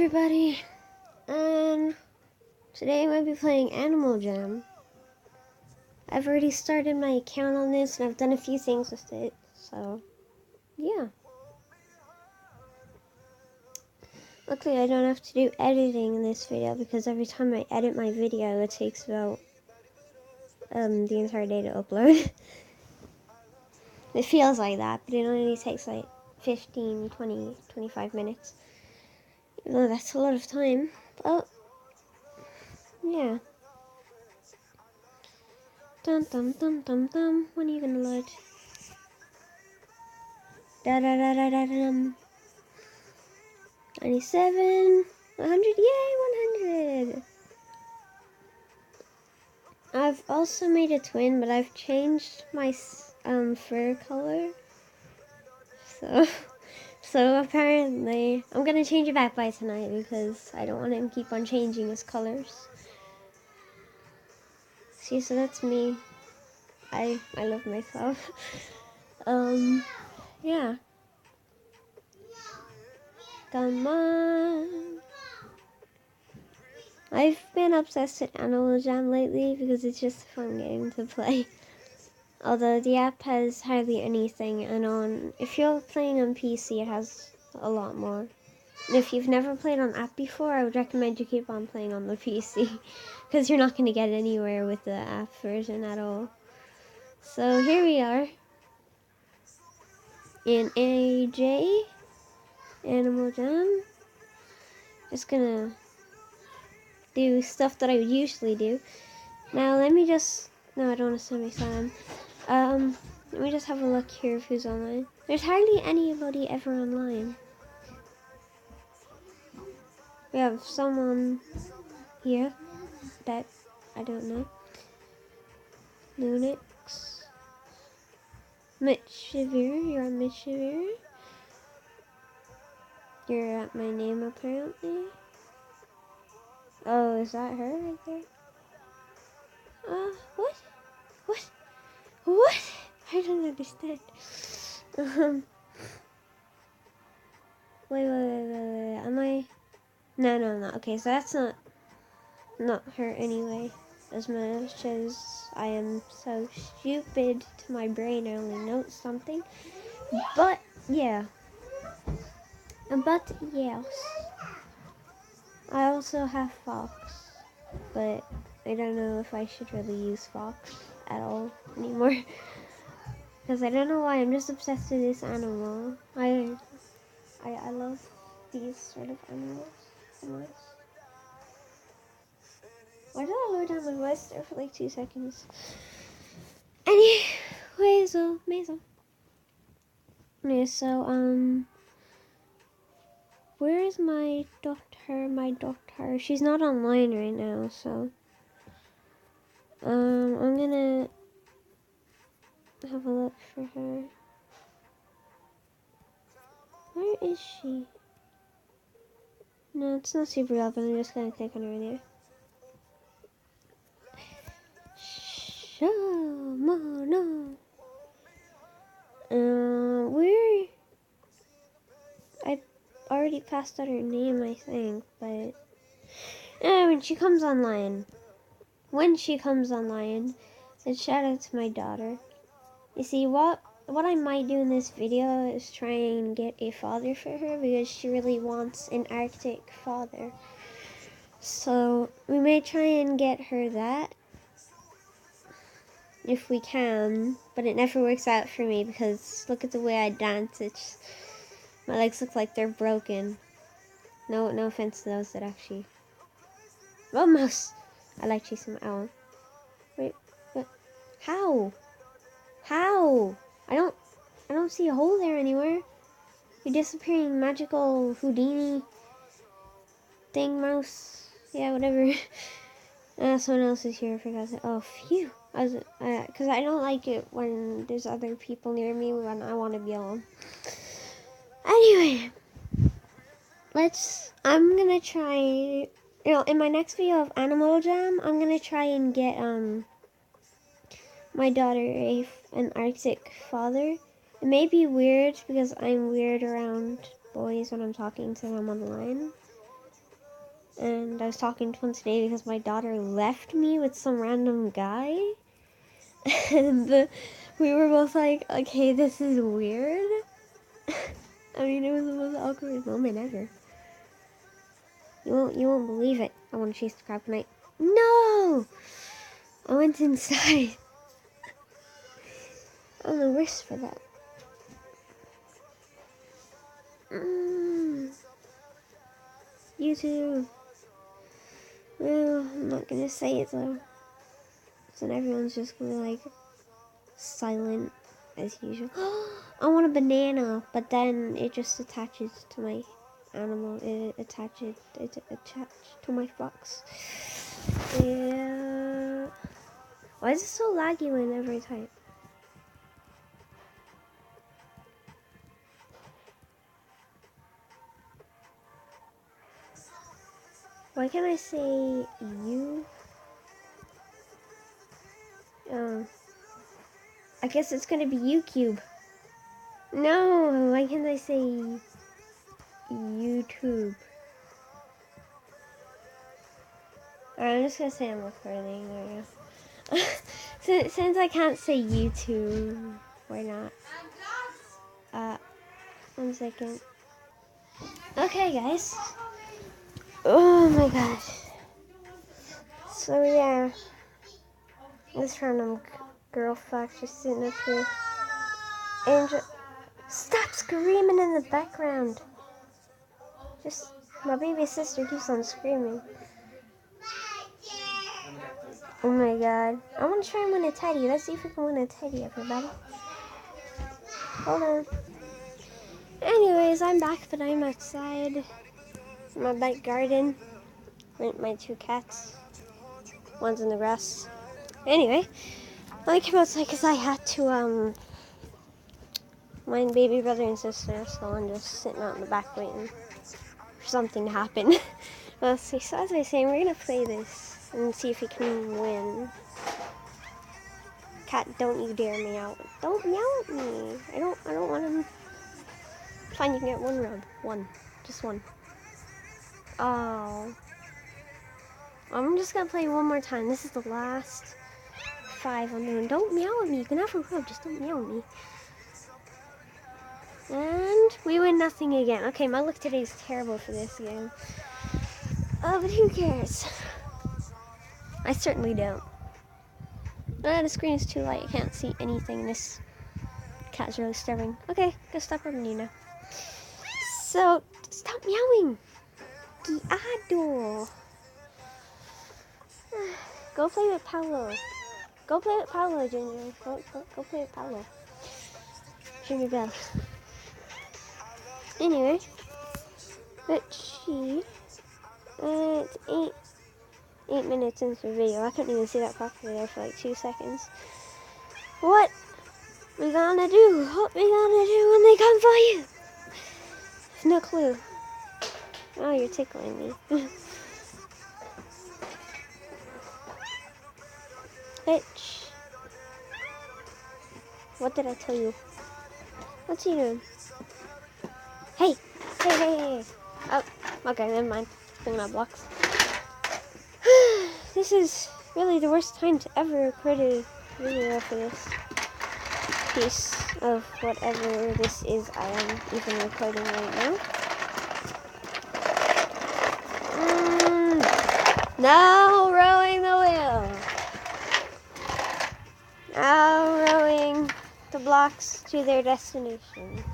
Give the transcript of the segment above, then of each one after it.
everybody, and today I'm going to be playing Animal Jam. I've already started my account on this and I've done a few things with it, so yeah. Luckily I don't have to do editing in this video because every time I edit my video it takes about the entire day to upload. It feels like that, but it only takes like 15, 20, 25 minutes. Even though that's a lot of time, but yeah. Dum dum dum dum dum. When are you gonna load? Da da da da da dum. 97, 100, yay, 100. I've also made a twin, but I've changed my fur color. So apparently I'm gonna change it back by tonight because I don't want him to keep on changing his colors. See, so that's me. I love myself. Yeah. Come on. I've been obsessed with Animal Jam lately because it's just a fun game to play. Although the app has hardly anything, and if you're playing on PC, it has a lot more. And if you've never played on app before, I would recommend you keep on playing on the PC, because you're not going to get anywhere with the app version at all. So here we are, in AJ, Animal Jam. Just gonna do stuff that I would usually do. Now let me just, no, I don't want to send my Sam. Let me just have a look here of who's online. There's hardly anybody ever online. We have someone here that I don't know. Lunix. Mitch Shavir, you're on Mitch Shavir. You're at my name apparently. Oh, is that her right there? What? What? What? I don't understand. Wait. Am I? No. Okay, so that's not her anyway. As much as I am so stupid to my brain, I only note something. But yeah. But yes. I also have Fox, but I don't know if I should really use Fox at all anymore. Because I don't know why, I'm just obsessed with this animal. I love these sort of animals so much. Why did I lower down my voice there for like 2 seconds? Anyways, amazing. Yeah, so, where is my daughter? My daughter. She's not online right now, so. I'm gonna have a look for her. Where is she? No, it's not super open. I'm just gonna click on her there. No. Where? I already passed out her name, I think, but when she comes online, then shout out to my daughter. You see, what I might do in this video is try and get a father for her because she really wants an Arctic father. So we may try and get her that if we can, but it never works out for me because look at the way I dance. My legs look like they're broken. No offense to those that actually. Almost. I like chasing my owl. Wait, what? How? I don't see a hole there anywhere. You're disappearing magical Houdini thing mouse. Yeah, whatever. Someone else is here. I forgot to. Oh, phew. Because I don't like it when there's other people near me when I want to be alone. Anyway, I'm gonna try, in my next video of Animal Jam, I'm gonna try and get, my daughter an Arctic father. It may be weird because I'm weird around boys when I'm talking to them online. And I was talking to one today because my daughter left me with some random guy. And we were both like, okay, this is weird. I mean, it was the most awkward moment ever. You won't believe it. I want to chase the kryptonite. No! I went inside. I'm the worst for that. YouTube. Well, I'm not gonna say it though. So then everyone's just gonna be like silent as usual. I want a banana, but then it just attaches to my animal. It attached to my box. Yeah. Why is it so laggy whenever I type? Why can't I say you? I guess it's gonna be YouTube. No, why can't I say YouTube? Alright, I'm just gonna say I'm recording. There you go. Since I can't say YouTube, why not? 1 second. Okay, guys. Oh my gosh. So yeah, this random girl fox just sitting up here. Angel, stop screaming in the background. Just my baby sister keeps on screaming. Oh my god. I want to try and win a teddy. Let's see if we can win a teddy, everybody. Hold on. Anyways, I'm back, but I'm outside in my back garden with my 2 cats. One's in the grass. Anyway, I came outside because I had to, my baby brother and sister, so I'm just sitting out in the back waiting for something to happen. Let's see. So as I was saying, we're gonna play this and see if we can win. Cat, don't you dare meow. Don't meow at me. I don't want him. Fine, you can get 1 rub. 1. Just 1. Oh. I'm just gonna play one more time. This is the last 5 I'm doing. Don't meow at me. You can have a rub, just don't meow at me. And we win nothing again. Okay, my luck today is terrible for this game. Oh, but who cares? I certainly don't. The screen is too light. I can't see anything. This cat's really starving. Okay, go stop rubbing you now. So, stop meowing. Guiado. Go play with Paolo. Go play with Paolo, Ginger. Go play with Paolo. Ring your bell. Anyway, let's see. It's 8 minutes into the video. I couldn't even see that properly there for like 2 seconds. What we gonna do? What we gonna do when they come for you? No clue. Oh, you're tickling me. Bitch. What did I tell you? What's he doing? Hey! Hey! Oh, okay, never mind. Picking up blocks. This is really the worst time to ever record a video for this piece of whatever this is I am even recording right now. Now rowing the wheel. Now rowing the blocks to their destination.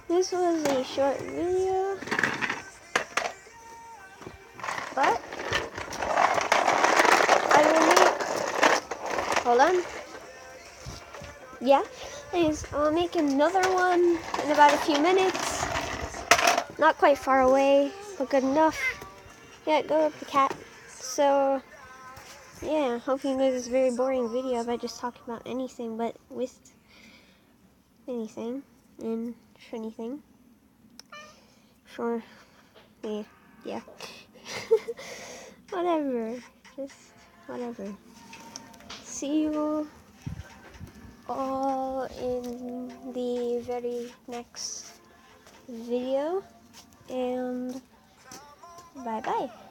This was a short video, but I will make, hold on, yeah, anyways, I'll make another one in about a few minutes, not quite far away, but good enough. Yeah, go up the cat. So, yeah, hope you enjoyed this very boring video about just talking about anything but with anything and anything. Sure. Yeah. Whatever. Just whatever. See you all in very next video, and bye bye.